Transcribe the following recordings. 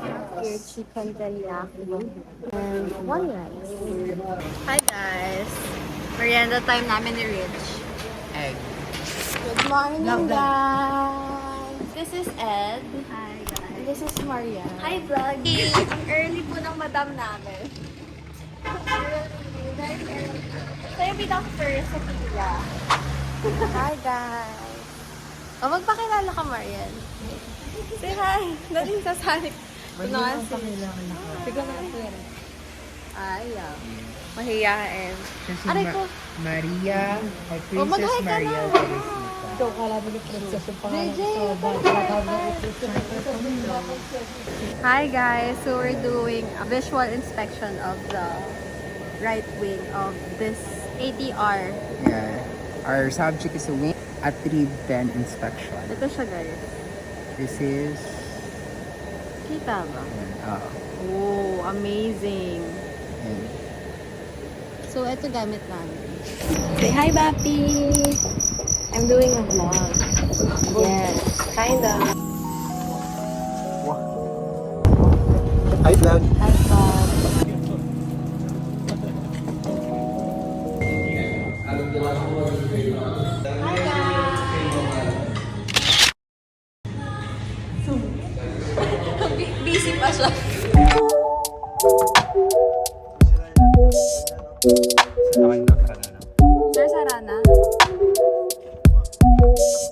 Here, chicken teriyaki. And one rice. Hi guys! Merienda time namin ni Rich. Egg. Good morning Love that. guys! This is Ed. Hi guys. This is Maria. Hi vlog. Ang early po ng madam namin. Tayo bilang first sa pila. Hi guys! O, magpakilala ka, Marian. Say hi! Daling sasali. Tunahan si... Sige na sir. Ayaw. Mahiyain. Aray ko. Maria, or Oh, Princess mag-hi ka Maria na. Teresita. Ito, kala mo ni Princess yung pangalan JJ, ko. Hi guys! So we're doing a visual inspection of the right wing of this ATR. Yeah. Our subject is a wing at 310 inspection. Ito siya guys. This is... Kita ba? Uh, Oh, amazing! and So ito gamit namin. Say hi, Bapi! I'm doing a vlog. Yes, kinda. Hi, vlog. Hi, Bob. Hi, guys! Busy pa siya. Sir, Sarana?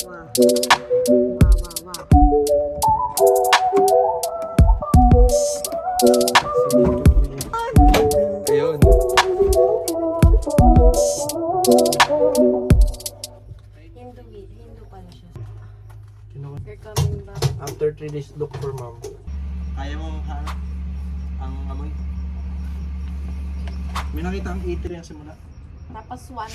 Wow. Wow, wow, wow. Ayun. Hindu pala siya. You're coming back. After 3 days, look for mom. Kaya mo ang amoy? May nakita ang eater yung simula. Tapos one.